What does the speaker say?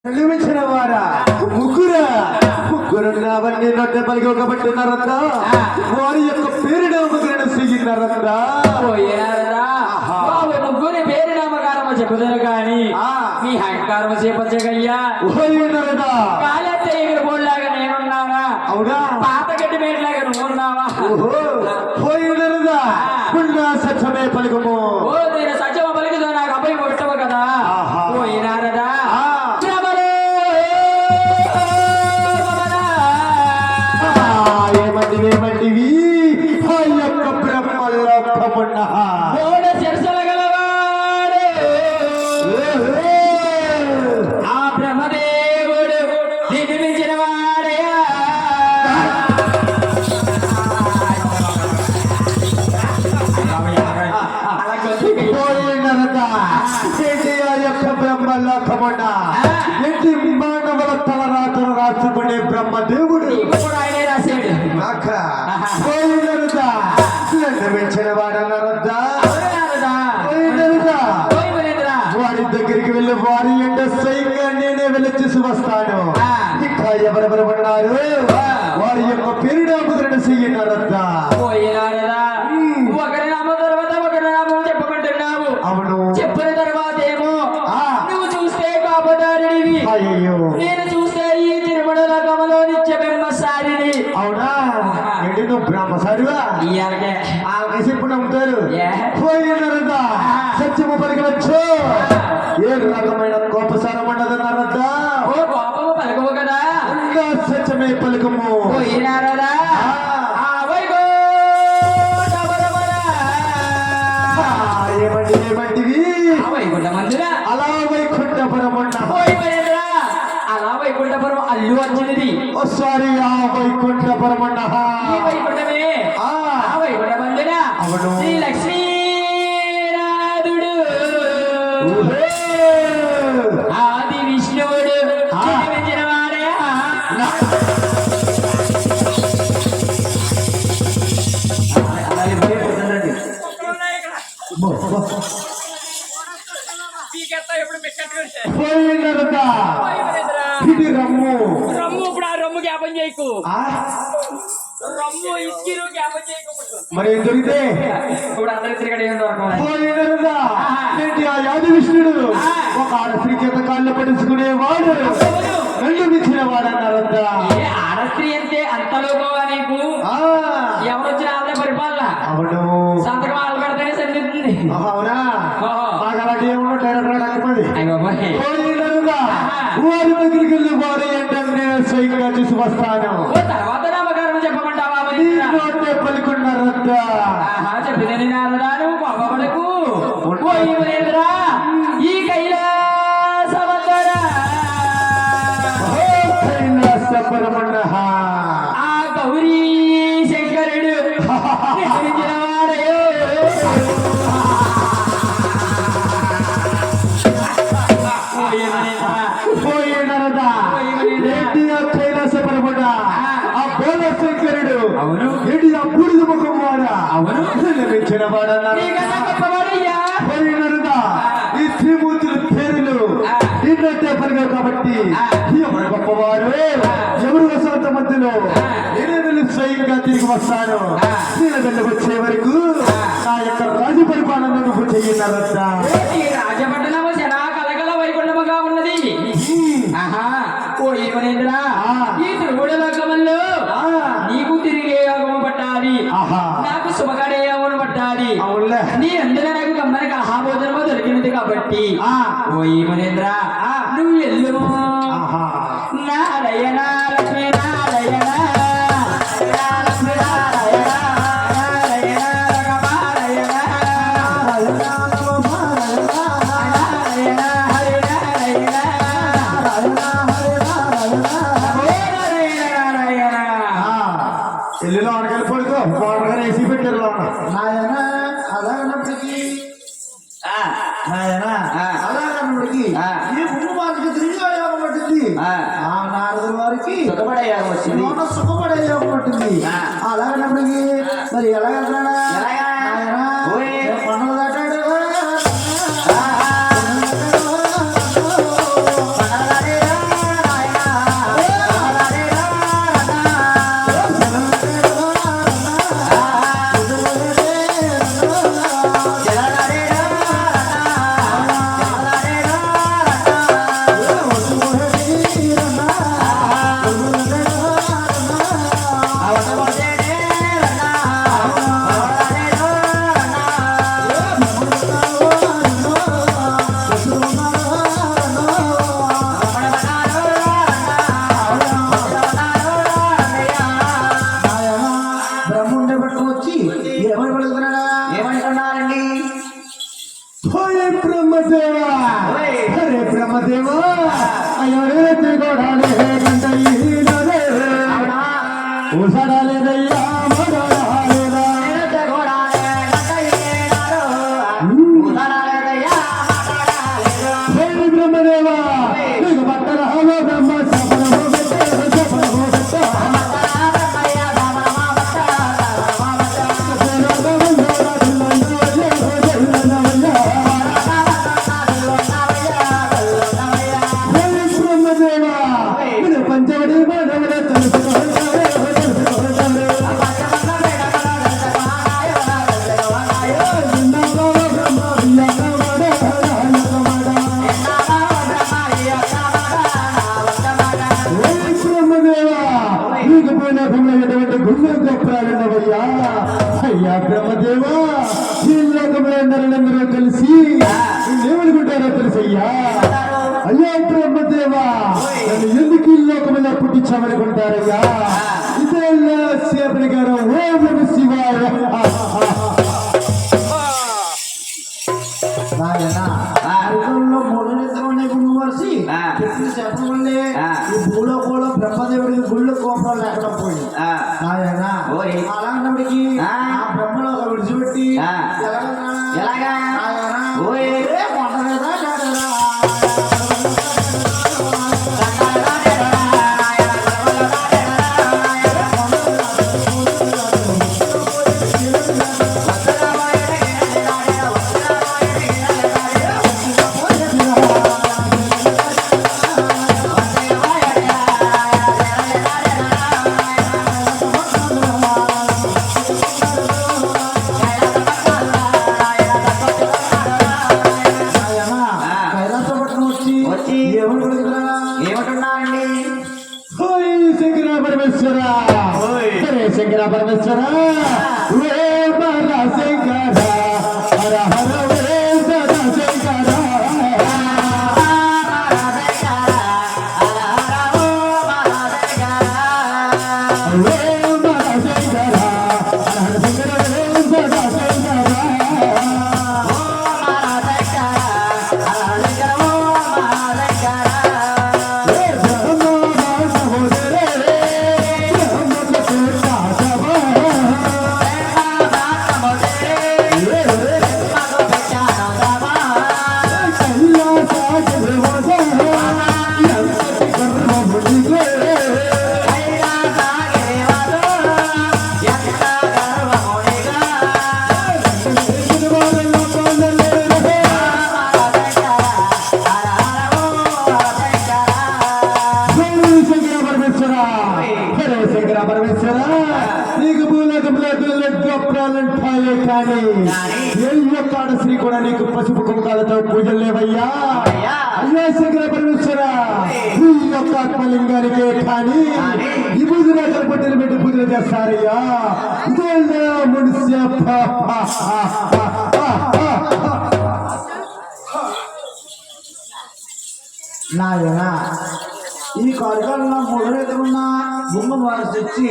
తెలివించిన వారా ముగ్గురున్నావన్నీ నొట్టె పలికి ఒకబట్టినారట వారి యొక్క పేరు నామకరణ చెయ్యినారట ముగ్గురి పేరు నామకారమ చెప్పుతారు కానీ మీ అహంకారం చేపచ్చగయ్యా కాలైతే ఇక్కడ బోల్లాగా నేనున్నావా అవునా పాత గడ్డి పేరులాగా నువ్వున్నావా పోయినరుదా పుణ్య సత్యమే పలుకము ఓ నేను సత్యమ పలుకుతో నాకు అబ్బాయి కొట్టవు కదా పోయినారదా ఏమంటివి ఆ యొక్క బ్రహ్మలోకమున్న చెరసల గలవాడు ఆ బ్రహ్మదేవుడు నిర్మించిన వాడయా పోయినరట ఆ యొక్క బ్రహ్మలోకమున్న ఎట్టి మానవుల తలరాతను రాసుకునే బ్రహ్మదేవుడు ఆయనే రాశాడు పోయినరుదా నిర్మించిన వాడన్నారద్దా వాడి దగ్గరికి వెళ్ళి వారి ఎండ స్వయంగా నేనే వెళ్ళి చూసి వస్తాను ఇంకా ఎవరెవరు ఉన్నారు వారి యొక్క పేరుడా కుదిరిన చెయ్యన్నారద్దా ఒకరి నామం తర్వాత ఒకరి నామం చెప్పమంటున్నావు అవును చెప్పిన తర్వాత ఏమో నువ్వు చూస్తే కాపదారివి అయ్యో నేను చూస్తే ఈ తిరుమల లోకములో నిత్య బ్రహ్మచారిని అవునా ఏంటి నువ్వు బ్రహ్మసారివా ఇయాలకే ఆ వయసు ఇప్పుడు నమ్ముతారు పోయినరద్దా సత్యము పలికవచ్చు ఏ రకమైన కోపసారం ఉండదన్నారద్దా ఓ కోపము పలకవు కదా ఇంకా సత్యమే పలుకము పోయినారదా ఏమంటివి వైకుంఠ మందిరా అలా వైకుంఠపురమన్న అలా వైకుంఠపురం అల్లు వచ్చినది సారీ ఆ వైకుంఠపురమన్న ఈ వైకుంఠమే ఆ వైకుంఠ మందిరా అవును శ్రీ లక్ష్మీనాథుడు ఆది విష్ణువుడు జన్మించిన వాడే ఇది రమ్ము ఇప్పుడు ఆ రమ్ము జ్ఞాపం చేయకు రమ్ము ఇస్కిరు జ్ఞాపం చేయకు మరి ఏం దొరికితే ఇప్పుడు అందరి తిరగడే పోయినరుదా ఏంటి ఆ యాది విష్ణుడు ఒక ఆడస్త్రీ చేత కాళ్ళు పట్టించుకునేవాడు రెండు మించిన వాడన్నారద్దా ఆడస్త్రీ అంటే అంతలోగా నీకు ఎవరొచ్చిన ఆవిడ పరిపాలన అవును సంతకం వాళ్ళు పెడితేనే సరిదిద్దుతుంది అవునా మాకు అలాంటి ఏమన్నా డైరెక్టర్ అడగమంది పోయినరుదా వారి దగ్గరికి వెళ్ళి వారి ఏంటంటే నేను స్వయంగా చూసి వస్తాను తర్వాత నామకారం చెప్పమంటావా నోటే పలుకున్నారద్దా చెప్పినని నారదాను పాపడకు ఈ కైలాసపరమన్న ఆ గౌరీ శంకరుడు పోయినరదా కైలాసపరమన్న ఆ బోల శంకరుడు అవును ఏంటి ఆ బూడిద ముఖం వాడా అవును నిర్మించిన వాడన్నారు పోయినరుదా ఈ త్రిమూర్తుల పేరులు నిన్నట్టే పలిగావు కాబట్టి ఎవరు గొప్పవారు ఎవరు వసంత మధ్యలో నేనే వెళ్ళి స్వయంగా తిరిగి వస్తాను నేను వెళ్ళి వచ్చే వరకు నా యొక్క రాజు పరిపాలన నువ్వు చెయ్యన్నారద్దా రాజపట్టణము జనా కలకల వైకుంఠముగా ఉన్నది ఓ ఏమనేంద్రా ఈ తిరుగుడ లోకముల్లో నీకు తిరిగే యోగము పట్టాలి నాకు శుభకడే యోగము పట్టాలి నీ అందులో నాకు గమ్మని కలహాభోజనము దొరికినది కాబట్టి ఓ ఏమనేంద్ర నువ్వు ఎల్లు నారాయణ లక్ష్మీ నారాయణ లక్ష్మీ నారాయణ నారాయణ రఘునారాయణ నారాయణ హరి నారాయణ ఎల్లులో అనగలి పడుకో బాగా వేసి పెట్టారు నాయన అలాగన్నప్పటికీ అలాగన్నప్పటికీ ఈ భూమి వాళ్ళకి తిరిగి యోగం పట్టింది ఆ నారదుల వారికి సుఖపడే యోగం వచ్చింది సుఖపడే యోగం పట్టింది అలాగన్నప్పటికీ మరి ఎలాగంటున్నాడా పండుగ దాటాడు మగడాలే గంటయ్యే ఉసడాలేదయ్యా మగడాలేదా బ్రహ్మదేవా నీకు పట్టణ బ్రహ్మ సపనమో పంచవడి గొప్పరాలన్నవయ్యా అయ్యా బ్రహ్మదేవా ఈ లోకంలో అందరూ కలిసి ఏమనుకుంటారో తెలుసయ్యా అయ్యా బ్రహ్మదేవా నన్ను ఎందుకు ఈ లోకంలో పుట్టించామనుకుంటారయ్యా ఇదే సేపటి గారు ఓం నమ శివాయ భూలోకంలో బ్రహ్మదేవుడికి గుళ్ళు కోపం లేకుండా పోయింది అలాంటికి ఆ బ్రహ్మలో విడిచిపెట్టి ఎలాగా కొండ మీద ఏమంటున్నారండి? శంకర పరమేశ్వర శంకర పరమేశ్వర శంకర హర హర శంకర శంకర పరమేశ్వర నీకు భూలోకంలో గొప్పరాలంటాయే కానీ ఏ ఒక్కడ శ్రీ కూడా నీకు పసుపు కుంకాలతో పూజలు లేవయ్యా అయ్యా శంకర పరమేశ్వర ఈ యొక్క ఆత్మలింగానికే కానీ ఈ పూజలు పట్టెలు పెట్టి పూజలు చేస్తారయ్యా ఇదే మనుష్య నాయనా ఈ కార్యక్రమంలో మూడు రైతులున్న బొమ్మ వారు తెచ్చి